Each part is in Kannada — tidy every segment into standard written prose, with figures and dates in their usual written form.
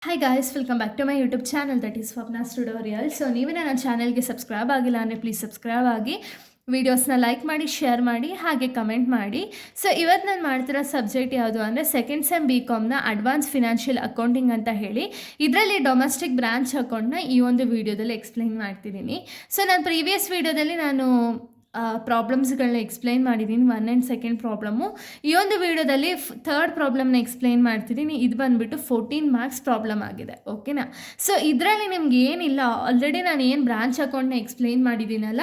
Hi guys, welcome back to my YouTube channel that is Swapna's tutorial. So ನೀವೇ ನನ್ನ ಚಾನಲ್ಗೆ ಸಬ್ಸ್ಕ್ರೈಬ್ ಆಗಿಲ್ಲ ಅಂದರೆ ಪ್ಲೀಸ್ ಸಬ್ಸ್ಕ್ರೈಬ್ ಆಗಿ, ವೀಡಿಯೋಸ್ನ ಲೈಕ್ ಮಾಡಿ, ಶೇರ್ ಮಾಡಿ, ಹಾಗೆ ಕಮೆಂಟ್ ಮಾಡಿ. ಸೊ ಇವತ್ತು ನಾನು ಮಾಡ್ತಿರೋ ಸಬ್ಜೆಕ್ಟ್ ಯಾವುದು ಅಂದರೆ ಸೆಕೆಂಡ್ ಸೆಮ್ BComನ ಅಡ್ವಾನ್ಸ್ ಫಿನಾನ್ಷಿಯಲ್ ಅಕೌಂಟಿಂಗ್ ಅಂತ ಹೇಳಿ. ಇದರಲ್ಲಿ ಡೊಮೆಸ್ಟಿಕ್ ಬ್ರಾಂಚ್ ಅಕೌಂಟ್ನ ಈ ಒಂದು ವೀಡಿಯೋದಲ್ಲಿ ಎಕ್ಸ್ಪ್ಲೈನ್ ಮಾಡ್ತಿದ್ದೀನಿ. ಸೊ ನಾನು ಪ್ರೀವಿಯಸ್ ವೀಡಿಯೋದಲ್ಲಿ ಪ್ರಾಬ್ಲಮ್ಸ್ಗಳನ್ನ ಎಕ್ಸ್ಪ್ಲೈನ್ ಮಾಡಿದ್ದೀನಿ, 1 and 2 ಪ್ರಾಬ್ಲಮ್ಮು. ಈ ಒಂದು ವಿಡಿಯೋದಲ್ಲಿ ಥರ್ಡ್ ಪ್ರಾಬ್ಲಮ್ನ ಎಕ್ಸ್ಪ್ಲೈನ್ ಮಾಡ್ತಿದ್ದೀನಿ. ಇದು ಬಂದುಬಿಟ್ಟು 14 ಮಾರ್ಕ್ಸ್ ಪ್ರಾಬ್ಲಮ್ ಆಗಿದೆ, ಓಕೆನಾ. ಸೊ ಇದರಲ್ಲಿ ನಿಮ್ಗೆ ಏನಿಲ್ಲ, ಆಲ್ರೆಡಿ ನಾನು ಏನು ಬ್ರಾಂಚ್ ಅಕೌಂಟ್ನ ಎಕ್ಸ್ಪ್ಲೈನ್ ಮಾಡಿದ್ದೀನಲ್ಲ,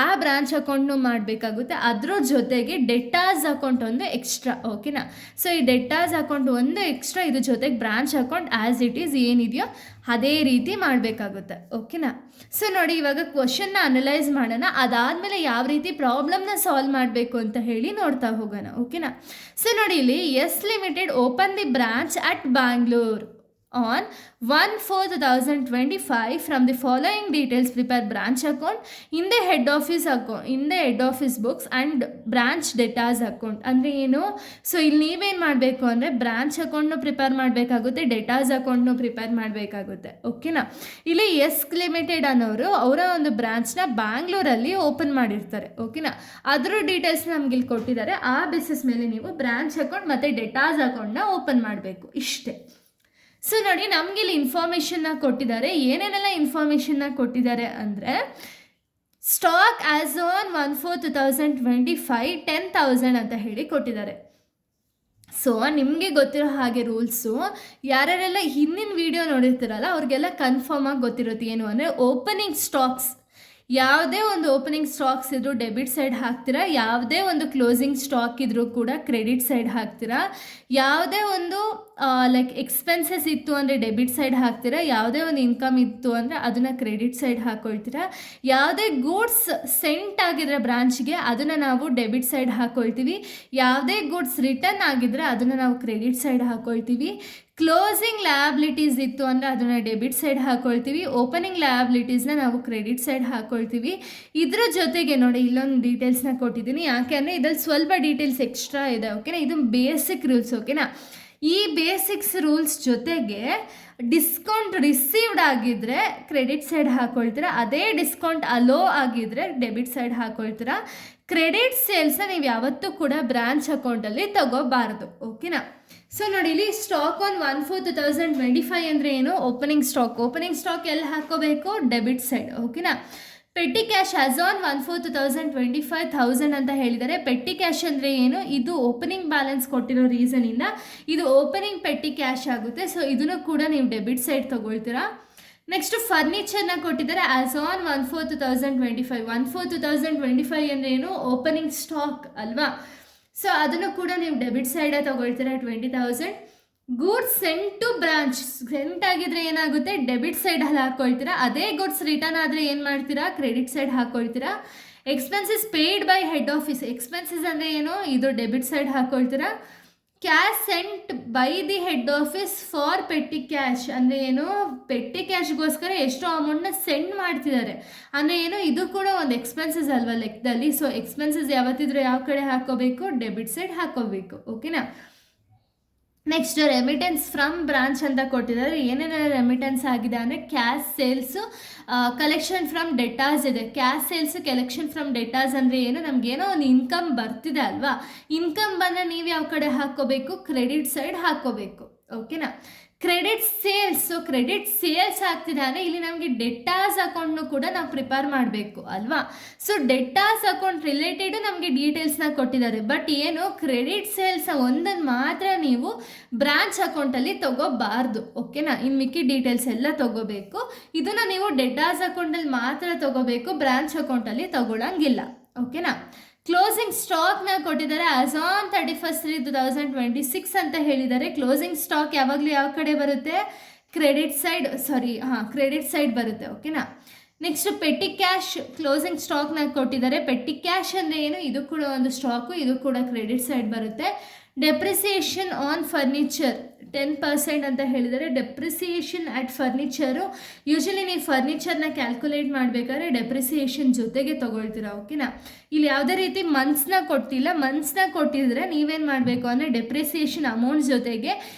ಆ ಬ್ರಾಂಚ್ ಅಕೌಂಟ್ನು ಮಾಡಬೇಕಾಗುತ್ತೆ. ಅದ್ರ ಜೊತೆಗೆ ಡೆಟಾಸ್ ಅಕೌಂಟ್ ಒಂದು ಎಕ್ಸ್ಟ್ರಾ, ಓಕೆನಾ. ಸೊ ಈ ಡೆಟಾಸ್ ಅಕೌಂಟ್ ಒಂದು ಎಕ್ಸ್ಟ್ರಾ, ಇದ್ರ ಜೊತೆಗೆ branch account as it is ಏನಿದೆಯೋ ಅದೇ ರೀತಿ ಮಾಡಬೇಕಾಗುತ್ತೆ, ಓಕೆನಾ. ಸೊ ನೋಡಿ, ಇವಾಗ ಕ್ವಶನ್ನ ಅನಲೈಸ್ ಮಾಡೋಣ. ಅದಾದಮೇಲೆ ಯಾವ ರೀತಿ ಪ್ರಾಬ್ಲಮ್ನ ಸಾಲ್ವ್ ಮಾಡಬೇಕು ಅಂತ ಹೇಳಿ ನೋಡ್ತಾ ಹೋಗೋಣ, ಓಕೆನಾ. ಸೊ ನೋಡಿ, ಇಲ್ಲಿ S limited open the branch at Bangalore on 1/4/2025 from the following details. Prepare branch account in the head office books and branch debtors account. ಅಂದರೆ ಏನು? ಸೊ ಇಲ್ಲಿ ನೀವೇನು ಮಾಡಬೇಕು ಅಂದರೆ ಬ್ರಾಂಚ್ ಅಕೌಂಟ್ನು ಪ್ರಿಪೇರ್ ಮಾಡಬೇಕಾಗುತ್ತೆ, ಡೆಟಾಸ್ ಅಕೌಂಟ್ನು ಪ್ರಿಪೇರ್ ಮಾಡಬೇಕಾಗುತ್ತೆ, ಓಕೆನಾ. ಇಲ್ಲಿ ಎಸ್ ಲಿಮಿಟೆಡ್ ಅನ್ನೋರು ಅವರ ಒಂದು ಬ್ರಾಂಚ್ನ ಬ್ಯಾಂಗ್ಳೂರಲ್ಲಿ ಓಪನ್ ಮಾಡಿರ್ತಾರೆ, ಓಕೆನಾ. ಅದ್ರ ಡೀಟೇಲ್ಸ್ ನಮ್ಗೆ ಇಲ್ಲಿ ಕೊಟ್ಟಿದ್ದಾರೆ. ಆ ಬೇಸಿಸ್ ಮೇಲೆ ನೀವು ಬ್ರಾಂಚ್ ಅಕೌಂಟ್ ಮತ್ತು ಡೆಟಾಸ್ ಅಕೌಂಟ್ನ ಓಪನ್ ಮಾಡಬೇಕು, ಇಷ್ಟೇ. ಸೊ ನೋಡಿ, ನಮಗೆ ಇಲ್ಲಿ ಇನ್ಫಾರ್ಮೇಷನ್ನ ಕೊಟ್ಟಿದ್ದಾರೆ. ಏನೇನೆಲ್ಲ ಇನ್ಫಾರ್ಮೇಷನ್ನ ಕೊಟ್ಟಿದ್ದಾರೆ ಅಂದರೆ, ಸ್ಟಾಕ್ ಆ್ಯಸ್ ಆನ್ 1/4/2025 10,000 ಅಂತ ಹೇಳಿ ಕೊಟ್ಟಿದ್ದಾರೆ. ಸೊ ನಿಮಗೆ ಗೊತ್ತಿರೋ ಹಾಗೆ ರೂಲ್ಸು, ಯಾರ್ಯಾರೆಲ್ಲ ಹಿಂದಿನ ವಿಡಿಯೋ ನೋಡಿರ್ತೀರಲ್ಲ ಅವ್ರಿಗೆಲ್ಲ ಕನ್ಫರ್ಮ್ ಆಗಿ ಗೊತ್ತಿರುತ್ತೆ. ಏನು ಅಂದರೆ, ಓಪನಿಂಗ್ ಸ್ಟಾಕ್ಸ್, ಯಾವುದೇ ಒಂದು ಓಪನಿಂಗ್ ಸ್ಟಾಕ್ಸ್ ಇದ್ದರೂ ಡೆಬಿಟ್ ಸೈಡ್ ಹಾಕ್ತೀರಾ, ಯಾವುದೇ ಒಂದು ಕ್ಲೋಸಿಂಗ್ ಸ್ಟಾಕ್ ಇದ್ದರೂ ಕೂಡ ಕ್ರೆಡಿಟ್ ಸೈಡ್ ಹಾಕ್ತೀರಾ, ಯಾವುದೇ ಒಂದು ಲೈಕ್ ಎಕ್ಸ್ಪೆನ್ಸಸ್ ಇತ್ತು ಅಂದರೆ ಡೆಬಿಟ್ ಸೈಡ್ ಹಾಕ್ತೀರಾ, ಯಾವುದೇ ಒಂದು ಇನ್ಕಮ್ ಇತ್ತು ಅಂದರೆ ಅದನ್ನು ಕ್ರೆಡಿಟ್ ಸೈಡ್ ಹಾಕ್ಕೊಳ್ತೀರಾ, ಯಾವುದೇ ಗೂಡ್ಸ್ ಸೆಂಟ್ ಆಗಿದ್ರೆ ಬ್ರಾಂಚ್ಗೆ ಅದನ್ನು ನಾವು ಡೆಬಿಟ್ ಸೈಡ್ ಹಾಕ್ಕೊಳ್ತೀವಿ, ಯಾವುದೇ ಗೂಡ್ಸ್ ರಿಟರ್ನ್ ಆಗಿದ್ರೆ ಅದನ್ನು ನಾವು ಕ್ರೆಡಿಟ್ ಸೈಡ್ ಹಾಕ್ಕೊಳ್ತೀವಿ, ಕ್ಲೋಸಿಂಗ್ ಲಯಬಿಲಿಟೀಸ್ ಇತ್ತು ಅಂದರೆ ಅದನ್ನು ಡೆಬಿಟ್ ಸೈಡ್ ಹಾಕ್ಕೊಳ್ತೀವಿ, ಓಪನಿಂಗ್ ಲಯಬಿಲಿಟೀಸ್ನ ನಾವು ಕ್ರೆಡಿಟ್ ಸೈಡ್ ಹಾಕ್ಕೊಳ್ತೀವಿ. ಇದರ ಜೊತೆಗೆ ನೋಡಿ, ಇಲ್ಲೊಂದು ಡೀಟೇಲ್ಸ್ನ ಕೊಟ್ಟಿದ್ದೀನಿ. ಯಾಕೆ ಅಂದರೆ ಇದರಲ್ಲಿ ಸ್ವಲ್ಪ ಡೀಟೇಲ್ಸ್ ಎಕ್ಸ್ಟ್ರಾ ಇದೆ, ಓಕೆನಾ. ಇದು ಬೇಸಿಕ್ ರೂಲ್ಸ್, ಓಕೆನಾ. ಈ ಬೇಸಿಕ್ಸ್ ರೂಲ್ಸ್ ಜೊತೆಗೆ ಡಿಸ್ಕೌಂಟ್ ರಿಸೀವ್ಡ್ ಆಗಿದ್ದರೆ ಕ್ರೆಡಿಟ್ ಸೈಡ್ ಹಾಕ್ಕೊಳ್ತೀರಾ, ಅದೇ ಡಿಸ್ಕೌಂಟ್ ಅಲೋ ಆಗಿದ್ದರೆ ಡೆಬಿಟ್ ಸೈಡ್ ಹಾಕ್ಕೊಳ್ತೀರಾ. ಕ್ರೆಡಿಟ್ ಸೇಲ್ಸ್ನ ನೀವು ಯಾವತ್ತೂ ಕೂಡ ಬ್ರಾಂಚ್ ಅಕೌಂಟಲ್ಲಿ ತಗೋಬಾರ್ದು, ಓಕೆನಾ. ಸೊ ನೋಡಿ, ಇಲ್ಲಿ ಸ್ಟಾಕ್ ಆನ್ 1/4/2025 ಅಂದರೆ ಏನು? ಓಪನಿಂಗ್ ಸ್ಟಾಕ್ ಎಲ್ಲಿ ಹಾಕೋಬೇಕು? ಡೆಬಿಟ್ ಸೈಡ್, ಓಕೆನಾ. ಪೆಟ್ಟಿ ಕ್ಯಾಶ್ ಆಸ್ ಆನ್ 1/4/2025 1000 ಅಂತ ಹೇಳಿದ್ದಾರೆ. ಪೆಟ್ಟಿ ಕ್ಯಾಶ್ ಅಂದರೆ ಏನು? ಇದು ಓಪನಿಂಗ್ ಬ್ಯಾಲೆನ್ಸ್ ಕೊಟ್ಟಿರೋ ರೀಸನಿಂದ ಇದು ಓಪನಿಂಗ್ ಪೆಟ್ಟಿ ಕ್ಯಾಶ್ ಆಗುತ್ತೆ. ಸೊ ಇದನ್ನು ಕೂಡ ನೀವು ಡೆಬಿಟ್ ಸೈಡ್ ತೊಗೊಳ್ತೀರಾ. ನೆಕ್ಸ್ಟ್ ಫರ್ನಿಚರ್ನ ಕೊಟ್ಟಿದ್ದಾರೆ ಆಸ್ ಆನ್ 1/4/2025. 1/4/2025 ಅಂದರೆ ಏನು? ಓಪನಿಂಗ್ ಸ್ಟಾಕ್ ಅಲ್ವಾ. ಸೊ ಅದನ್ನು ಕೂಡ ನೀವು ಡೆಬಿಟ್ ಸೈಡೇ ತೊಗೊಳ್ತೀರಾ, 20,000. Goods sent to branch, sent ಆಗಿದ್ರೆ ಏನಾಗುತ್ತೆ? ಡೆಬಿಟ್ ಸೈಡಲ್ಲಿ ಹಾಕ್ಕೊಳ್ತೀರಾ. ಅದೇ ಗೂಡ್ಸ್ ರಿಟರ್ನ್ ಆದರೆ ಏನು ಮಾಡ್ತೀರಾ? ಕ್ರೆಡಿಟ್ ಸೈಡ್ ಹಾಕ್ಕೊಳ್ತೀರಾ. Expenses paid by head office, expenses ಅಂದರೆ ಏನು? ಇದು ಡೆಬಿಟ್ ಸೈಡ್ ಹಾಕ್ಕೊಳ್ತೀರಾ. Cash sent by the head office for petty cash ಅಂದರೆ ಏನು? ಪೆಟ್ಟಿ ಕ್ಯಾಶ್ಗೋಸ್ಕರ ಎಷ್ಟೋ ಅಮೌಂಟ್ನ ಸೆಂಡ್ ಮಾಡ್ತಿದ್ದಾರೆ ಅಂದರೆ ಏನು? ಇದು ಕೂಡ ಒಂದು ಎಕ್ಸ್ಪೆನ್ಸಸ್ ಅಲ್ವಾ ಲೆಕ್ಕದಲ್ಲಿ. ಸೊ ಎಕ್ಸ್ಪೆನ್ಸಸ್ ಯಾವತ್ತಿದ್ರೂ ಯಾವ ಕಡೆ ಹಾಕೋಬೇಕು? ಡೆಬಿಟ್ ಸೈಡ್ ಹಾಕೋಬೇಕು, ಓಕೆನಾ. ನೆಕ್ಸ್ಟ್ ರೆಮಿಟೆನ್ಸ್ ಫ್ರಮ್ ಬ್ರಾಂಚ್ ಅಂತ ಕೊಟ್ಟಿದ್ದಾರೆ. ಏನೇನೆಲ್ಲ ರೆಮಿಟೆನ್ಸ್ ಆಗಿದೆ ಅಂದರೆ, ಕ್ಯಾಶ್ ಸೇಲ್ಸು, ಕಲೆಕ್ಷನ್ ಫ್ರಮ್ ಡೆಟಾಸ್ ಇದೆ. ಕ್ಯಾಶ್ ಸೇಲ್ಸು, ಕಲೆಕ್ಷನ್ ಫ್ರಮ್ ಡೆಟಾಸ್ ಅಂದರೆ ಏನು? ನಮಗೇನೋ ಒಂದು ಇನ್ಕಮ್ ಬರ್ತಿದೆ ಅಲ್ವಾ, ಇನ್ಕಮ್ ಬಂದರೆ ನೀವು ಯಾವ ಕಡೆ ಹಾಕ್ಕೋಬೇಕು? ಕ್ರೆಡಿಟ್ ಸೈಡ್ ಹಾಕ್ಕೋಬೇಕು, ಓಕೆನಾ. Credit sales, so credit sales ಆಗ್ತಿದೆ ಅಂದರೆ ಇಲ್ಲಿ ನಮಗೆ ಡೆಟಾಸ್ ಅಕೌಂಟ್ನು ಕೂಡ ನಾವು ಪ್ರಿಪೇರ್ ಮಾಡಬೇಕು ಅಲ್ವಾ. ಸೊ ಡೆಟಾಸ್ ಅಕೌಂಟ್ ರಿಲೇಟೆಡು ನಮಗೆ ಡೀಟೇಲ್ಸ್ನ ಕೊಟ್ಟಿದ್ದಾರೆ. ಬಟ್ ಏನು? ಕ್ರೆಡಿಟ್ ಸೇಲ್ಸ್ ಒಂದನ್ನು ಮಾತ್ರ ನೀವು ಬ್ರಾಂಚ್ ಅಕೌಂಟಲ್ಲಿ ತೊಗೋಬಾರ್ದು, ಓಕೆನಾ. ಇನ್ನು ಮಿಕ್ಕಿ ಡೀಟೇಲ್ಸ್ ಎಲ್ಲ ತೊಗೋಬೇಕು. ಇದನ್ನು ನೀವು ಡೆಟಾಸ್ ಅಕೌಂಟಲ್ಲಿ ಮಾತ್ರ ತೊಗೋಬೇಕು, ಬ್ರಾಂಚ್ ಅಕೌಂಟಲ್ಲಿ ತೊಗೊಳಂಗಿಲ್ಲ, ಓಕೆನಾ. ಕ್ಲೋಸಿಂಗ್ ಸ್ಟಾಕ್ನ ಕೊಟ್ಟಿದ್ದಾರೆ ಆಸ್ ಆನ್ 31/3/2026 ಅಂತ ಹೇಳಿದ್ದಾರೆ. ಕ್ಲೋಸಿಂಗ್ ಸ್ಟಾಕ್ ಯಾವಾಗಲೂ ಯಾವ ಕಡೆ ಬರುತ್ತೆ? ಕ್ರೆಡಿಟ್ ಸೈಡ್ ಬರುತ್ತೆ, ಓಕೆನಾ. ನೆಕ್ಸ್ಟ್ ಪೆಟ್ಟಿ ಕ್ಯಾಶ್ ಕ್ಲೋಸಿಂಗ್ ಸ್ಟಾಕ್ನ ಕೊಟ್ಟಿದ್ದಾರೆ. ಪೆಟ್ಟಿ ಕ್ಯಾಶ್ ಅಂದರೆ ಏನು? ಇದು ಕೂಡ ಒಂದು ಸ್ಟಾಕು, ಇದು ಕೂಡ ಕ್ರೆಡಿಟ್ ಸೈಡ್ ಬರುತ್ತೆ. ಡೆಪ್ರಿಸಿಯೇಷನ್ ಆನ್ ಫರ್ನಿಚರ್ 10% ಅಂತ ಹೇಳಿದರೆ, ಡೆಪ್ರಿಸಿಯೇಷನ್ ಅಟ್ ಫರ್ನಿಚರು ಯೂಶಲಿ ನೀವು ಫರ್ನಿಚರ್ನ ಕ್ಯಾಲ್ಕುಲೇಟ್ ಮಾಡಬೇಕಾದ್ರೆ ಡೆಪ್ರಿಸಿಯೇಷನ್ ಜೊತೆಗೆ ತೊಗೊಳ್ತೀರಾ. ಓಕೆನಾ, ಇಲ್ಲಿ ಯಾವುದೇ ರೀತಿ ಮಂತ್ಸ್ನ ಕೊಟ್ಟಿಲ್ಲ. ಮಂತ್ಸ್ನ ಕೊಟ್ಟಿದ್ರೆ ನೀವೇನು ಮಾಡಬೇಕು ಅಂದರೆ ಡೆಪ್ರಿಸಿಯೇಷನ್ ಅಮೌಂಟ್ ಜೊತೆಗೆ,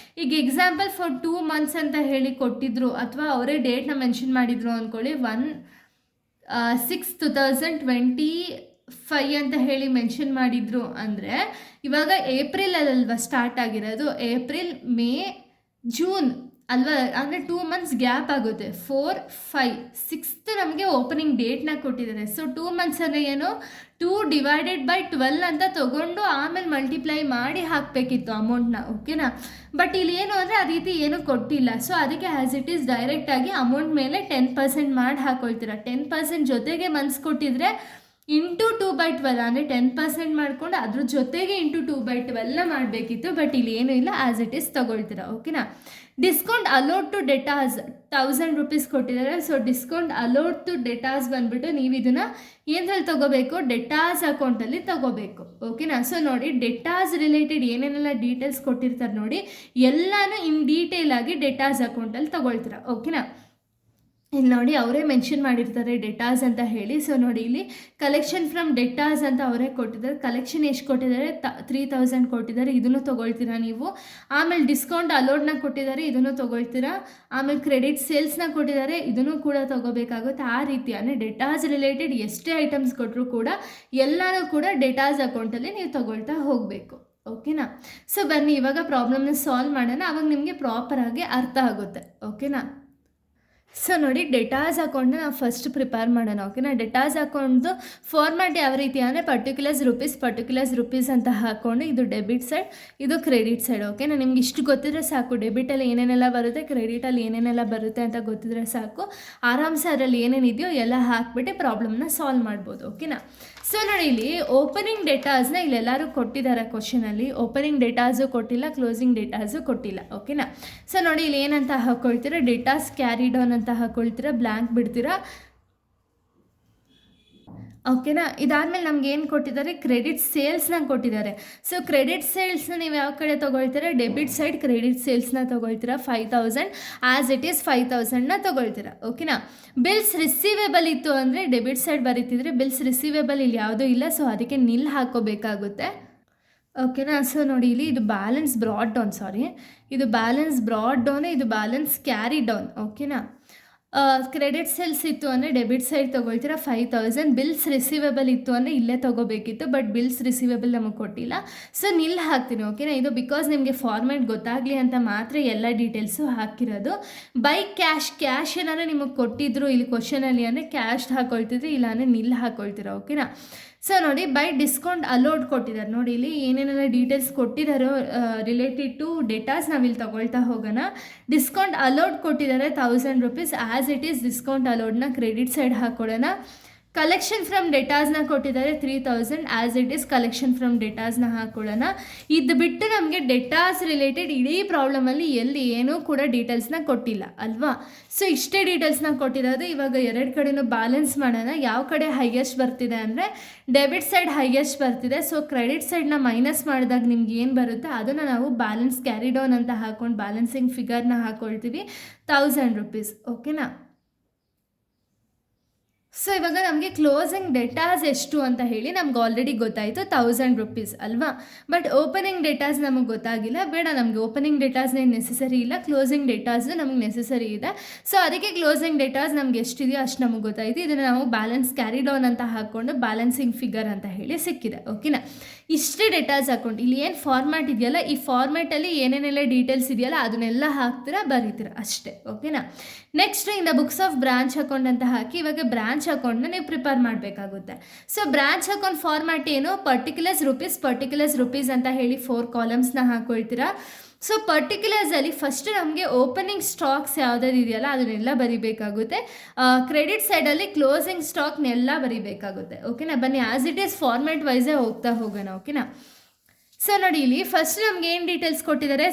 ಈಗ ಎಕ್ಸಾಂಪಲ್ ಫಾರ್ 2 months ಅಂತ ಹೇಳಿ ಕೊಟ್ಟಿದ್ರು ಅಥವಾ ಅವರೇ ಡೇಟ್ನ ಮೆನ್ಷನ್ ಮಾಡಿದ್ರು ಅಂದ್ಕೊಳ್ಳಿ, 1/6/2025 ಅಂತ ಹೇಳಿ ಮೆನ್ಷನ್ ಮಾಡಿದ್ರು ಅಂದರೆ, ಇವಾಗ ಏಪ್ರಿಲಲ್ವಾ ಸ್ಟಾರ್ಟ್ ಆಗಿರೋದು, ಏಪ್ರಿಲ್ ಮೇ ಜೂನ್ ಅಲ್ವಾ, ಅಂದರೆ 2 months ಗ್ಯಾಪ್ ಆಗುತ್ತೆ. 4, 5, 6th ನಮಗೆ ಓಪನಿಂಗ್ ಡೇಟ್ನ ಕೊಟ್ಟಿದ್ದಾರೆ. ಸೊ 2 months ಅಂದರೆ ಏನು, 2/12 ಅಂತ ತೊಗೊಂಡು ಆಮೇಲೆ ಮಲ್ಟಿಪ್ಲೈ ಮಾಡಿ ಹಾಕಬೇಕಿತ್ತು ಅಮೌಂಟ್ನ. ಓಕೆನಾ, ಬಟ್ ಇಲ್ಲಿ ಏನು ಅಂದರೆ ಆ ರೀತಿ ಏನೂ ಕೊಟ್ಟಿಲ್ಲ. ಸೊ ಅದಕ್ಕೆ ಆ್ಯಸ್ ಇಟ್ ಈಸ್ ಡೈರೆಕ್ಟಾಗಿ ಅಮೌಂಟ್ ಮೇಲೆ 10% ಮಾಡಿ ಹಾಕ್ಕೊಳ್ತೀರಾ. 10% ಜೊತೆಗೆ ಮಂತ್ಸ್ ಕೊಟ್ಟಿದ್ರೆ ಇಂಟು 2/12 ಅಂದರೆ 10% ಮಾಡಿಕೊಂಡು ಅದ್ರ ಜೊತೆಗೆ ಇಂಟು 2/12 ಮಾಡಬೇಕಿತ್ತು. ಬಟ್ ಇಲ್ಲಿ ಏನೂ ಇಲ್ಲ, ಆ್ಯಸ್ ಇಟ್ ಈಸ್ ತೊಗೊಳ್ತೀರಾ. ಓಕೆನಾ, discount allowed to debtors 1000 rupees ಕೊಟ್ಟಿದ್ದಾರೆ. So discount allowed to debtors ಬಂದುಬಿಟ್ಟು ನೀವು ಇದನ್ನು ಏನ್ರಲ್ಲಿ ತೊಗೋಬೇಕು, ಡೆಟಾಸ್ ಅಕೌಂಟಲ್ಲಿ ತೊಗೋಬೇಕು. ಓಕೆನಾ, ಸೊ ನೋಡಿ ಡೆಟಾಸ್ ರಿಲೇಟೆಡ್ ಏನೇನೆಲ್ಲ ಡೀಟೇಲ್ಸ್ ಕೊಟ್ಟಿರ್ತಾರೆ ನೋಡಿ, ಎಲ್ಲನೂ ಇನ್ ಡೀಟೇಲ್ ಆಗಿ ಡೆಟಾಸ್ ಅಕೌಂಟಲ್ಲಿ ತೊಗೊಳ್ತೀರಾ. ಓಕೆನಾ, ಇಲ್ಲಿ ನೋಡಿ ಅವರೇ ಮೆನ್ಷನ್ ಮಾಡಿರ್ತಾರೆ ಡೆಟಾಸ್ ಅಂತ ಹೇಳಿ. ಸೊ ನೋಡಿ ಇಲ್ಲಿ ಕಲೆಕ್ಷನ್ ಫ್ರಮ್ ಡೆಟಾಸ್ ಅಂತ ಅವರೇ ಕೊಟ್ಟಿದ್ದಾರೆ. ಕಲೆಕ್ಷನ್ ಎಷ್ಟು ಕೊಟ್ಟಿದ್ದಾರೆ, 3000 ಕೊಟ್ಟಿದ್ದಾರೆ, ಇದನ್ನು ತೊಗೊಳ್ತೀರಾ ನೀವು. ಆಮೇಲೆ ಡಿಸ್ಕೌಂಟ್ ಅಲೋಡ್ನ ಕೊಟ್ಟಿದ್ದಾರೆ, ಇದನ್ನು ತೊಗೊಳ್ತೀರಾ. ಆಮೇಲೆ ಕ್ರೆಡಿಟ್ ಸೇಲ್ಸ್ನ ಕೊಟ್ಟಿದ್ದಾರೆ, ಇದನ್ನು ಕೂಡ ತೊಗೋಬೇಕಾಗುತ್ತೆ. ಆ ರೀತಿ ಅಂದರೆ ಡೆಟಾಸ್ ರಿಲೇಟೆಡ್ ಎಷ್ಟೇ ಐಟಮ್ಸ್ ಕೊಟ್ಟರು ಕೂಡ ಎಲ್ಲನೂ ಕೂಡ ಡೆಟಾಸ್ ಅಕೌಂಟಲ್ಲಿ ನೀವು ತೊಗೊಳ್ತಾ ಹೋಗಬೇಕು. ಓಕೆನಾ, ಸೊ ಬನ್ನಿ ಇವಾಗ ಪ್ರಾಬ್ಲಮ್ನ ಸಾಲ್ವ್ ಮಾಡೋಣ, ಆವಾಗ ನಿಮಗೆ ಪ್ರಾಪರಾಗಿ ಅರ್ಥ ಆಗುತ್ತೆ. ಓಕೆನಾ, ಸೊ ನೋಡಿ ಡೆಟಾಸ್ ಅಕೌಂಟ್ನ ನಾವು ಫಸ್ಟ್ ಪ್ರಿಪೇರ್ ಮಾಡೋಣ. ಓಕೆನಾ, ಡೆಟಾಸ್ ಅಕೌಂಟ್ದು ಫಾರ್ಮ್ಯಾಟ್ ಯಾವ ರೀತಿ ಅಂದರೆ ಪರ್ಟಿಕ್ಯುಲರ್ಸ್ ರುಪೀಸ್ ಅಂತ ಹಾಕ್ಕೊಂಡು ಇದು ಡೆಬಿಟ್ ಸೈಡ್, ಇದು ಕ್ರೆಡಿಟ್ ಸೈಡ್. ಓಕೆನಾ, ನಿಮ್ಗೆ ಇಷ್ಟು ಗೊತ್ತಿದ್ರೆ ಸಾಕು, ಡೆಬಿಟಲ್ಲಿ ಏನೇನೆಲ್ಲ ಬರುತ್ತೆ, ಕ್ರೆಡಿಟಲ್ಲಿ ಏನೇನೆಲ್ಲ ಬರುತ್ತೆ ಅಂತ ಗೊತ್ತಿದ್ರೆ ಸಾಕು. ಆರಾಮ್ಸೆ ಅದರಲ್ಲಿ ಏನೇನಿದೆಯೋ ಎಲ್ಲ ಹಾಕ್ಬಿಟ್ಟು ಪ್ರಾಬ್ಲಮ್ನ ಸಾಲ್ವ್ ಮಾಡ್ಬೋದು. ಓಕೆನಾ, ಸೊ ನೋಡಿ ಇಲ್ಲಿ ಓಪನಿಂಗ್ ಡೇಟಾಸ್ನ ಇಲ್ಲೆಲ್ಲರೂ ಕೊಟ್ಟಿದ್ದಾರೆ ಕ್ವಶನಲ್ಲಿ. ಓಪನಿಂಗ್ ಡೇಟಾಸು ಕೊಟ್ಟಿಲ್ಲ, ಕ್ಲೋಸಿಂಗ್ ಡೇಟಾಸು ಕೊಟ್ಟಿಲ್ಲ. ಓಕೆನಾ, ಸೊ ನೋಡಿ ಇಲ್ಲಿ ಏನಂತ ಹಾಕ್ಕೊಳ್ತೀರಾ, ಡೇಟಾಸ್ ಕ್ಯಾರಿಡ್ ಆನ್ ಅಂತ ಹಾಕ್ಕೊಳ್ತೀರಾ, ಬ್ಲ್ಯಾಂಕ್ ಬಿಡ್ತೀರಾ. ಓಕೆನಾ, ಇದಾದಮೇಲೆ ನಮ್ಗೆ ಏನು ಕೊಟ್ಟಿದ್ದಾರೆ, ಕ್ರೆಡಿಟ್ ಸೇಲ್ಸ್ನ ಕೊಟ್ಟಿದ್ದಾರೆ. ಸೊ ಕ್ರೆಡಿಟ್ ಸೇಲ್ಸ್ನ ನೀವು ಯಾವ ಕಡೆ ತೊಗೊಳ್ತೀರಾ, ಡೆಬಿಟ್ ಸೈಡ್ ಕ್ರೆಡಿಟ್ ಸೇಲ್ಸ್ನ ತೊಗೊಳ್ತೀರಾ. 5000 ಆ್ಯಸ್ ಇಟ್ ಈಸ್ 5000ನ ತೊಗೊಳ್ತೀರಾ. ಓಕೆನಾ, ಬಿಲ್ಸ್ ರಿಸೀವೇಬಲ್ ಇತ್ತು ಅಂದರೆ ಡೆಬಿಟ್ ಸೈಡ್ ಬರೀತಿದ್ರೆ, ಬಿಲ್ಸ್ ರಿಸೀವೇಬಲ್ ಇಲ್ಲಿ ಯಾವುದೂ ಇಲ್ಲ, ಸೊ ಅದಕ್ಕೆ ನಿಲ್ ಹಾಕೋಬೇಕಾಗುತ್ತೆ. ಓಕೆನಾ, ಸೊ ನೋಡಿ ಇಲ್ಲಿ ಇದು ಬ್ಯಾಲೆನ್ಸ್ ಬ್ರಾಡ್ ಡೌನ್, ಇದು ಬ್ಯಾಲೆನ್ಸ್ ಬ್ರಾಡ್ ಡೌನ್, ಇದು ಬ್ಯಾಲೆನ್ಸ್ ಕ್ಯಾರಿ ಡೌನ್. ಓಕೆನಾ, ಕ್ರೆಡಿಟ್ ಸೇಲ್ಸ್ ಇತ್ತು ಅಂದರೆ ಡೆಬಿಟ್ ಸೈಡ್ ತೊಗೊಳ್ತೀರಾ 5000. ಬಿಲ್ಸ್ ರಿಸೀವೇಬಲ್ ಇತ್ತು ಅಂದರೆ ಇಲ್ಲೇ ತೊಗೋಬೇಕಿತ್ತು, ಬಟ್ ಬಿಲ್ಸ್ ರಿಸೀವೇಬಲ್ ನಮಗೆ ಕೊಟ್ಟಿಲ್ಲ, ಸೊ ನಿಲ್ ಹಾಕ್ತೀನಿ. ಓಕೆನಾ, ಇದು ಬಿಕಾಸ್ ನಿಮಗೆ ಫಾರ್ಮ್ಯಾಟ್ ಗೊತ್ತಾಗಲಿ ಅಂತ ಮಾತ್ರ ಎಲ್ಲ ಡೀಟೇಲ್ಸು ಹಾಕಿರೋದು. ಬೈ ಕ್ಯಾಶ್ ಏನಾದ್ರು ನಿಮಗೆ ಕೊಟ್ಟಿದ್ರು ಇಲ್ಲಿ ಕ್ವಶನಲ್ಲಿ ಅಂದರೆ ಕ್ಯಾಶ್ ಹಾಕ್ಕೊಳ್ತಿದ್ರೆ, ಇಲ್ಲಾಂದರೆ ನಿಲ್ ಹಾಕ್ಕೊಳ್ತೀರಾ. ಓಕೆನಾ, ಸೊ ನೋಡಿ ಬೈ ಡಿಸ್ಕೌಂಟ್ ಅಲೋಡ್ ಕೊಟ್ಟಿದ್ದಾರೆ. ನೋಡಿ ಇಲ್ಲಿ ಏನೇನೆಲ್ಲ ಡೀಟೇಲ್ಸ್ ಕೊಟ್ಟಿದ್ದಾರೋ ರಿಲೇಟೆಡ್ ಟು ಡೇಟಾಸ್ ನಾವಿಲ್ಲಿ ತೊಗೊಳ್ತಾ ಹೋಗೋಣ. ಡಿಸ್ಕೌಂಟ್ ಅಲೋಡ್ ಕೊಟ್ಟಿದ್ದಾರೆ 1000 rupees, as it is discount ಅಲೋಡ್ನ ಕ್ರೆಡಿಟ್ ಸೈಡ್ ಹಾಕ್ಕೊಡೋಣ. ಕಲೆಕ್ಷನ್ ಫ್ರಮ್ ಡೇಟಾಸ್ನ ಕೊಟ್ಟಿದ್ದಾರೆ 3000, as it is collection from ಡೇಟಾಸ್ನ ಹಾಕ್ಕೊಳ್ಳೋಣ. ಇದು ಬಿಟ್ಟು ನಮಗೆ ಡೇಟಾಸ್ ರಿಲೇಟೆಡ್ ಇಡೀ ಪ್ರಾಬ್ಲಮಲ್ಲಿ ಎಲ್ಲಿ ಏನೂ ಕೂಡ ಡೀಟೇಲ್ಸ್ನ ಕೊಟ್ಟಿಲ್ಲ ಅಲ್ವಾ. ಸೊ ಇಷ್ಟೇ ಡೀಟೇಲ್ಸ್ನ ಕೊಟ್ಟಿರೋದು. ಇವಾಗ ಎರಡು ಕಡೆನೂ ಬ್ಯಾಲೆನ್ಸ್ ಮಾಡೋಣ. ಯಾವ ಕಡೆ ಹೈಯೆಸ್ಟ್ ಬರ್ತಿದೆ ಅಂದರೆ ಡೆಬಿಟ್ ಸೈಡ್ ಹೈಯೆಸ್ಟ್ ಬರ್ತಿದೆ. ಸೊ ಕ್ರೆಡಿಟ್ ಸೈಡ್ನ ಮೈನಸ್ ಮಾಡಿದಾಗ ನಿಮ್ಗೆ ಏನು ಬರುತ್ತೆ ಅದನ್ನು ನಾವು ಬ್ಯಾಲೆನ್ಸ್ ಕ್ಯಾರಿ ಡೌನ್ ಅಂತ ಹಾಕ್ಕೊಂಡು ಬ್ಯಾಲೆನ್ಸಿಂಗ್ ಫಿಗರ್ನ ಹಾಕ್ಕೊಳ್ತೀವಿ 1000 rupees. ಓಕೆನಾ, ಸೊ ಇವಾಗ ನಮಗೆ ಕ್ಲೋಸಿಂಗ್ ಡೇಟಾಸ್ ಎಷ್ಟು ಅಂತ ಹೇಳಿ ನಮ್ಗೆ ಆಲ್ರೆಡಿ ಗೊತ್ತಾಯಿತು 1000 rupees ಅಲ್ವಾ. ಬಟ್ ಓಪನಿಂಗ್ ಡೇಟಾಸ್ ನಮಗೆ ಗೊತ್ತಾಗಿಲ್ಲ. ಬೇಡ, ನಮಗೆ ಓಪನಿಂಗ್ ಡೇಟಾಸ್ನೇನು ನೆಸೆಸರಿ ಇಲ್ಲ, ಕ್ಲೋಸಿಂಗ್ ಡೇಟಾಸ್ ನಮಗೆ ನೆಸೆಸರಿ ಇದೆ. ಸೊ ಅದಕ್ಕೆ ಕ್ಲೋಸಿಂಗ್ ಡೇಟಾಸ್ ನಮ್ಗೆ ಎಷ್ಟಿದೆಯೋ ಅಷ್ಟು ನಮಗೆ ಗೊತ್ತಾಯಿತು. ಇದನ್ನು ನಾವು ಬ್ಯಾಲೆನ್ಸ್ ಕ್ಯಾರಿ ಡೌನ್ ಅಂತ ಹಾಕ್ಕೊಂಡು ಬ್ಯಾಲೆನ್ಸಿಂಗ್ ಫಿಗರ್ ಅಂತ ಹೇಳಿ ಸಿಕ್ಕಿದೆ. ಓಕೆನಾ, ಇಷ್ಟೇ ಡೇಟಾಸ್ ಅಕೌಂಟ್. ಇಲ್ಲಿ ಏನು ಫಾರ್ಮ್ಯಾಟ್ ಇದೆಯಲ್ಲ, ಈ ಫಾರ್ಮ್ಯಾಟಲ್ಲಿ ಏನೇನೆಲ್ಲ ಡೀಟೇಲ್ಸ್ ಇದೆಯಲ್ಲ ಅದನ್ನೆಲ್ಲ ಹಾಕ್ತೀರಾ, ಬರೀತೀರಾ ಅಷ್ಟೇ. ಓಕೆನಾ, next in the books of branch account ಅಂತ ಹಾಕಿ ಇವಾಗ ಬ್ರಾಂಚ್ ಅಕೌಂಟ್ನ ನೀವು ಪ್ರಿಪೇರ್ ಮಾಡಬೇಕಾಗುತ್ತೆ. ಸೊ ಬ್ರಾಂಚ್ ಅಕೌಂಟ್ ಫಾರ್ಮ್ಯಾಟ್ ಏನು, ಪರ್ಟಿಕ್ಯುಲರ್ಸ್ ರುಪೀಸ್ ಅಂತ ಹೇಳಿ 4 ಕಾಲಮ್ಸ್ನ ಹಾಕ್ಕೊಳ್ತೀರಾ. ಸೊ ಪರ್ಟಿಕ್ಯುಲರ್ಸಲ್ಲಿ ಫಸ್ಟ್ ನಮಗೆ ಓಪನಿಂಗ್ ಸ್ಟಾಕ್ಸ್ ಯಾವುದಾದ್ರು ಇದೆಯಲ್ಲ ಅದನ್ನೆಲ್ಲ ಬರಿಬೇಕಾಗುತ್ತೆ. ಕ್ರೆಡಿಟ್ ಸೈಡಲ್ಲಿ ಕ್ಲೋಸಿಂಗ್ ಸ್ಟಾಕ್ನೆಲ್ಲ ಬರಿಬೇಕಾಗುತ್ತೆ. ಓಕೆನಾ, ಬನ್ನಿ ಆ್ಯಸ್ ಇಟ್ ಈಸ್ ಫಾರ್ಮ್ಯಾಟ್ ವೈಸೇ ಹೋಗ್ತಾ ಹೋಗೋಣ. ಓಕೆನಾ, ಸೊ ನೋಡಿ ಇಲ್ಲಿ ಫಸ್ಟ್ ನಮ್ಗೆ ಏನು ಡೀಟೇಲ್ಸ್ ಕೊಟ್ಟಿದ್ದಾರೆ,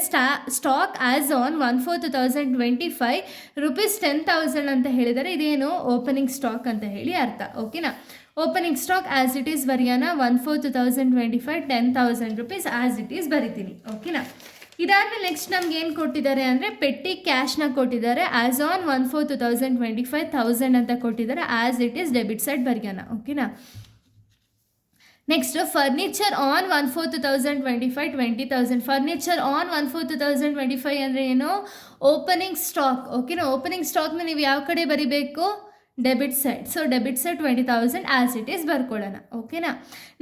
ಸ್ಟಾಕ್ ಆ್ಯಸ್ ಆನ್ 1/4/2025 ₹10,000 ಅಂತ ಹೇಳಿದ್ದಾರೆ. ಇದೇನು ಓಪನಿಂಗ್ ಸ್ಟಾಕ್ ಅಂತ ಹೇಳಿ ಅರ್ಥ. ಓಕೆನಾ, opening stock as it is ಬರೆಯೋಣ. 1/4/2025 ₹10,000 ಆ್ಯಸ್ ಇಟ್ ಈಸ್ ಬರಿತೀನಿ. ಓಕೆನಾ, ಇದಾದಮೇಲೆ ನೆಕ್ಸ್ಟ್ ನಮ್ಗೆ ಏನು ಕೊಟ್ಟಿದ್ದಾರೆ ಅಂದರೆ ಪೆಟ್ಟಿ ಕ್ಯಾಶ್ನ ಕೊಟ್ಟಿದ್ದಾರೆ. ಆ್ಯಸ್ ಆನ್ 1/4/2025 1000 ಅಂತ ಕೊಟ್ಟಿದ್ದಾರೆ. As it is debit side ಬರೆಯೋಣ. ಓಕೆನಾ, next furniture on 1/4/2025 20,000. Furniture on 1/4/2025 ಅಂದರೆ ಏನು, ಓಪನಿಂಗ್ ಸ್ಟಾಕ್. ಓಕೆನಾ, ಓಪನಿಂಗ್ ಸ್ಟಾಕ್ನ ನೀವು ಯಾವ ಕಡೆ ಬರಿಬೇಕು, debit side. So debit side 20,000 as it is ಬರ್ಕೊಳ್ಳೋಣ. ಓಕೆನಾ,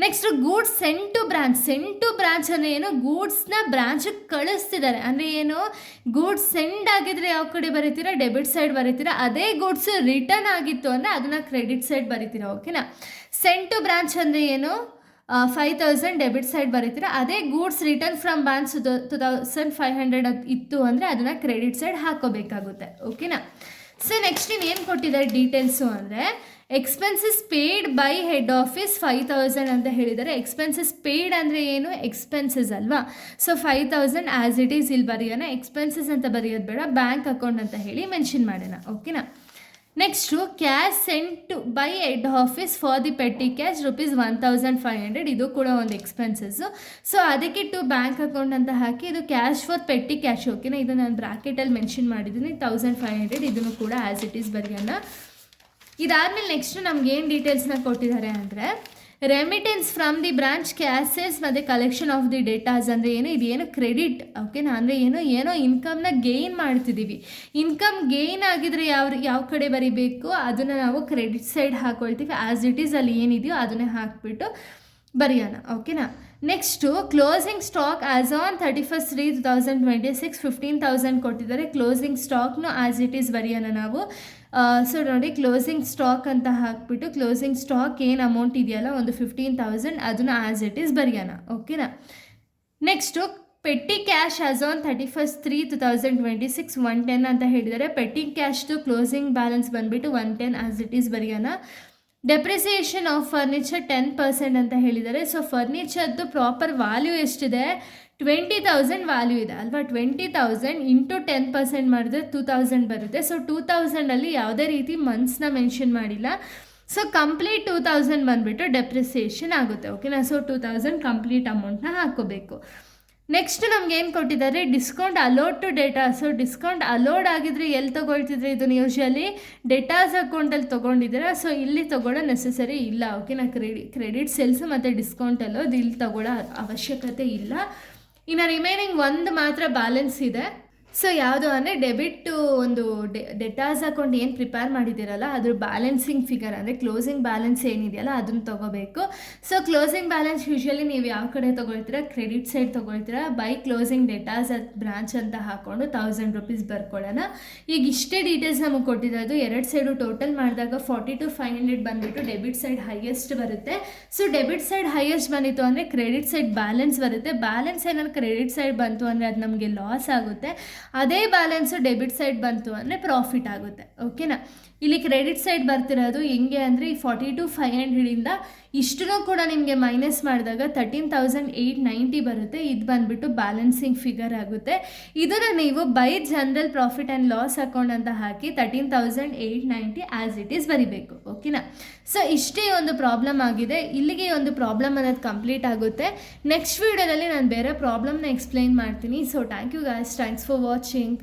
next goods send to branch. Send to branch ಅಂದರೆ ಏನು, ಗೂಡ್ಸ್ನ ಬ್ರಾಂಚಿಗೆ ಕಳಿಸ್ತಿದ್ದಾರೆ ಅಂದರೆ ಏನು, ಗೂಡ್ಸ್ ಸೆಂಡ್ ಆಗಿದ್ರೆ ಯಾವ ಕಡೆ ಬರೀತೀರಾ, ಡೆಬಿಟ್ ಸೈಡ್ ಬರೀತೀರಾ. ಅದೇ ಗೂಡ್ಸ್ ರಿಟರ್ನ್ ಆಗಿತ್ತು ಅಂದರೆ ಅದನ್ನು ಕ್ರೆಡಿಟ್ ಸೈಡ್ ಬರೀತೀರಾ. ಓಕೆನಾ, ಸೆಂಡ್ ಟು ಬ್ರಾಂಚ್ ಅಂದರೆ ಏನು, 5,000 ಡೆಬಿಟ್ ಸೈಡ್ ಬರೀತೀರಾ. ಅದೇ ಗೂಡ್ಸ್ ರಿಟರ್ನ್ ಫ್ರಮ್ ಬ್ರಾಂಚ್ 2,500 ಇತ್ತು ಅಂದರೆ ಅದನ್ನು ಕ್ರೆಡಿಟ್ ಸೈಡ್ ಹಾಕೋಬೇಕಾಗುತ್ತೆ. ಓಕೆನಾ, ಸೊ ನೆಕ್ಸ್ಟ್ ಇನ್ನೇನು ಕೊಟ್ಟಿದ್ದಾರೆ ಡೀಟೇಲ್ಸು ಅಂದರೆ expenses paid by head office 5,000 ಅಂತ ಹೇಳಿದ್ದಾರೆ. ಎಕ್ಸ್ಪೆನ್ಸಸ್ ಪೇಯ್ಡ್ ಅಂದರೆ ಏನು, ಎಕ್ಸ್ಪೆನ್ಸಸ್ ಅಲ್ವಾ. ಸೊ 5,000 ಆ್ಯಸ್ ಇಟ್ ಈಸ್ ಇಲ್ಲಿ ಬರೆಯೋಣ. ಎಕ್ಸ್ಪೆನ್ಸಸ್ ಅಂತ ಬರೆಯೋದು ಬೇಡ, ಬ್ಯಾಂಕ್ ಅಕೌಂಟ್ ಅಂತ ಹೇಳಿ ಮೆನ್ಷನ್ ಮಾಡೋಣ. ಓಕೆನಾ, next cash sent by head office for the petty cash ₹1,500. ಇದು ಕೂಡ ಒಂದು ಎಕ್ಸ್ಪೆನ್ಸಸ್ಸು. ಸೊ ಅದಕ್ಕೆ ಟು ಬ್ಯಾಂಕ್ ಅಕೌಂಟ್ ಅಂತ ಹಾಕಿ ಇದು ಕ್ಯಾಶ್ ಫಾರ್ ಪೆಟ್ಟಿ ಕ್ಯಾಶ್. ಓಕೆನಾ, ಇದು ನಾನು ಬ್ರಾಕೆಟಲ್ಲಿ ಮೆನ್ಷನ್ ಮಾಡಿದ್ದೀನಿ 1,500. ಇದನ್ನು ಕೂಡ ಆ್ಯಸ್ ಇಟ್ ಈಸ್ ಬರೆಯೋಣ. ಇದಾದಮೇಲೆ ನೆಕ್ಸ್ಟ್ ನಮ್ಗೆ ಏನು ಡೀಟೇಲ್ಸ್ನ ಕೊಟ್ಟಿದ್ದಾರೆ ಅಂದರೆ ರೆಮಿಟೆನ್ಸ್ ಫ್ರಮ್ ದಿ ಬ್ರಾಂಚ್ ಕ್ಯಾಸಸ್ ಮತ್ತು ಕಲೆಕ್ಷನ್ ಆಫ್ ದಿ ಡೇಟಾಸ್ ಅಂದರೆ ಏನು, ಇದೇನು ಕ್ರೆಡಿಟ್. ಓಕೆನಾ, ಅಂದರೆ ಏನೋ ಇನ್ಕಮ್ನ ಗೇನ್ ಮಾಡ್ತಿದ್ದೀವಿ. ಇನ್ಕಮ್ ಗೇನ್ ಆಗಿದ್ರೆ ಯಾವ ಕಡೆ ಬರಿಬೇಕು, ಅದನ್ನು ನಾವು ಕ್ರೆಡಿಟ್ ಸೈಡ್ ಹಾಕೊಳ್ತೀವಿ. ಆ್ಯಸ್ ಇಟ್ ಈಸ್ ಅಲ್ಲಿ ಏನಿದೆಯೋ ಅದನ್ನೇ ಹಾಕಿಬಿಟ್ಟು ಬರೆಯೋಣ. ಓಕೆನಾ, next closing stock as on 31/3/2026 15,000 ಕೊಟ್ಟಿದ್ದಾರೆ. ಕ್ಲೋಸಿಂಗ್ ಸ್ಟಾಕ್ನು ಆ್ಯಸ್ ಇಟ್ ಈಸ್ ಬರೆಯೋಣ ನಾವು. ಸೊ ನೋಡಿ ಕ್ಲೋಸಿಂಗ್ ಸ್ಟಾಕ್ ಅಂತ ಹಾಕ್ಬಿಟ್ಟು ಕ್ಲೋಸಿಂಗ್ ಸ್ಟಾಕ್ ಏನು ಅಮೌಂಟ್ ಇದೆಯಲ್ಲ ಒಂದು 15,000 ಅದನ್ನು ಆ್ಯಸ್ ಇಟ್ ಈಸ್ ಬರೆಯೋಣ. ಓಕೆನಾ, next petty cash as on 31/3/2026 110 ಅಂತ ಹೇಳಿದ್ದಾರೆ. ಪೆಟ್ಟಿ ಕ್ಯಾಶ್ದು ಕ್ಲೋಸಿಂಗ್ ಬ್ಯಾಲೆನ್ಸ್ ಬಂದುಬಿಟ್ಟು 110 ಆ್ಯಸ್ ಇಟ್ ಈಸ್ ಬರೆಯೋಣ. ಡೆಪ್ರಿಸಿಯೇಷನ್ ಆಫ್ ಫರ್ನಿಚರ್ 10% ಅಂತ ಹೇಳಿದ್ದಾರೆ. ಸೊ ಫರ್ನಿಚರ್ದು ಪ್ರಾಪರ್ ವ್ಯಾಲ್ಯೂ ಎಷ್ಟಿದೆ, 20,000 ವ್ಯಾಲ್ಯೂ ಇದೆ ಅಲ್ವಾ. 20,000 ಇಂಟು 10% ಮಾಡಿದ್ರೆ 2,000 ಬರುತ್ತೆ. ಸೊ 2,000ಅಲ್ಲಿ ಯಾವುದೇ ರೀತಿ ಮಂತ್ಸ್ನ ಮೆನ್ಷನ್ ಮಾಡಿಲ್ಲ. ಸೊ ಕಂಪ್ಲೀಟ್ 2,000 ಬಂದುಬಿಟ್ಟು ಡೆಪ್ರಿಸಿಯೇಷನ್ ಆಗುತ್ತೆ. ಓಕೆನಾ, ಸೊ 2,000 ಕಂಪ್ಲೀಟ್ ಅಮೌಂಟ್ನ ಹಾಕೋಬೇಕು. ನೆಕ್ಸ್ಟ್ ನಮ್ಗೆ ಏನು ಕೊಟ್ಟಿದ್ದಾರೆ, discount allowed to data. So discount allowed ಆಗಿದ್ರೆ ಎಲ್ಲಿ ತೊಗೊಳ್ತಿದ್ರೆ, ಇದನ್ನು ಯೂಶ್ವಲಿ ಡೇಟಾಸ್ ಅಕೌಂಟಲ್ಲಿ ತೊಗೊಂಡಿದ್ದೀರಾ. ಸೊ ಇಲ್ಲಿ ತೊಗೊಳ್ಳೋ ನೆಸೆಸರಿ ಇಲ್ಲ. ಓಕೆನಾ, ಕ್ರೆಡಿಟ್ ಸೇಲ್ಸು ಮತ್ತು ಡಿಸ್ಕೌಂಟ್ ಅಲೋದು ಇಲ್ಲಿ ತೊಗೊಳ್ಳೋ ಅವಶ್ಯಕತೆ ಇಲ್ಲ. ಇನ್ನು ರಿಮೈನಿಂಗ್ ಒಂದು ಮಾತ್ರ ಬ್ಯಾಲೆನ್ಸ್ ಇದೆ. ಸೊ ಯಾವುದು ಅಂದರೆ ಡೆಬಿಟ್ ಒಂದು ಡೆಟಾಸ್ ಅಕೌಂಟ್ ಏನು ಪ್ರಿಪೇರ್ ಮಾಡಿದ್ದೀರಲ್ಲ ಅದ್ರ ಬ್ಯಾಲೆನ್ಸಿಂಗ್ ಫಿಗರ್ ಅಂದರೆ ಕ್ಲೋಸಿಂಗ್ ಬ್ಯಾಲೆನ್ಸ್ ಏನಿದೆಯಲ್ಲ ಅದನ್ನು ತೊಗೋಬೇಕು. ಸೊ ಕ್ಲೋಸಿಂಗ್ ಬ್ಯಾಲೆನ್ಸ್ ಯೂಶ್ವಲಿ ನೀವು ಯಾವ ಕಡೆ ತೊಗೊಳ್ತೀರಾ, ಕ್ರೆಡಿಟ್ ಸೈಡ್ ತೊಗೊಳ್ತೀರಾ. ಬೈ ಕ್ಲೋಸಿಂಗ್ ಡೆಟಾಸ್ ಬ್ರಾಂಚ್ ಅಂತ ಹಾಕ್ಕೊಂಡು ₹1,000 ಬರ್ಕೊಳ್ಳೋಣ. ಈಗ ಇಷ್ಟೇ ಡೀಟೇಲ್ಸ್ ನಮಗೆ ಕೊಟ್ಟಿರೋದು. ಎರಡು ಸೈಡು ಟೋಟಲ್ ಮಾಡಿದಾಗ 40,500 ಬಂದುಬಿಟ್ಟು ಡೆಬಿಟ್ ಸೈಡ್ ಹೈಯೆಸ್ಟ್ ಬರುತ್ತೆ. ಸೊ ಡೆಬಿಟ್ ಸೈಡ್ ಹೈಯೆಸ್ಟ್ ಬಂದಿತ್ತು ಅಂದರೆ ಕ್ರೆಡಿಟ್ ಸೈಡ್ ಬ್ಯಾಲೆನ್ಸ್ ಬರುತ್ತೆ. ಬ್ಯಾಲೆನ್ಸ್ ಏನಾದ್ರು ಕ್ರೆಡಿಟ್ ಸೈಡ್ ಬಂತು ಅಂದರೆ ಅದು ನಮಗೆ ಲಾಸ್ ಆಗುತ್ತೆ. ಅದೇ ಬ್ಯಾಲೆನ್ಸು ಡೆಬಿಟ್ ಸೈಡ್ ಬಂತು ಅಂದರೆ ಪ್ರಾಫಿಟ್ ಆಗುತ್ತೆ. ಓಕೆನಾ, ಇಲ್ಲಿ ಕ್ರೆಡಿಟ್ ಸೈಡ್ ಬರ್ತಿರೋದು ಹೆಂಗೆ ಅಂದರೆ ಈ 42,500ಇಂದ ಇಷ್ಟೂ ಕೂಡ ನಿಮಗೆ ಮೈನಸ್ ಮಾಡಿದಾಗ 13,890 ಬರುತ್ತೆ. ಇದು ಬಂದುಬಿಟ್ಟು ಬ್ಯಾಲೆನ್ಸಿಂಗ್ ಫಿಗರ್ ಆಗುತ್ತೆ. ಇದನ್ನು ನೀವು by general profit and loss account ಅಂತ ಹಾಕಿ 13,890 ಆ್ಯಸ್ ಇಟ್ ಈಸ್ ಬರಿಬೇಕು. ಓಕೆನಾ, ಸೊ ಇಷ್ಟೇ ಒಂದು ಪ್ರಾಬ್ಲಮ್ ಆಗಿದೆ. ಇಲ್ಲಿಗೆ ಒಂದು ಪ್ರಾಬ್ಲಮ್ ಅನ್ನೋದು ಕಂಪ್ಲೀಟ್ ಆಗುತ್ತೆ. ನೆಕ್ಸ್ಟ್ ವೀಡಿಯೋದಲ್ಲಿ ನಾನು ಬೇರೆ ಪ್ರಾಬ್ಲಮ್ನ ಎಕ್ಸ್ಪ್ಲೈನ್ ಮಾಡ್ತೀನಿ. So thank you guys, thanks for watching.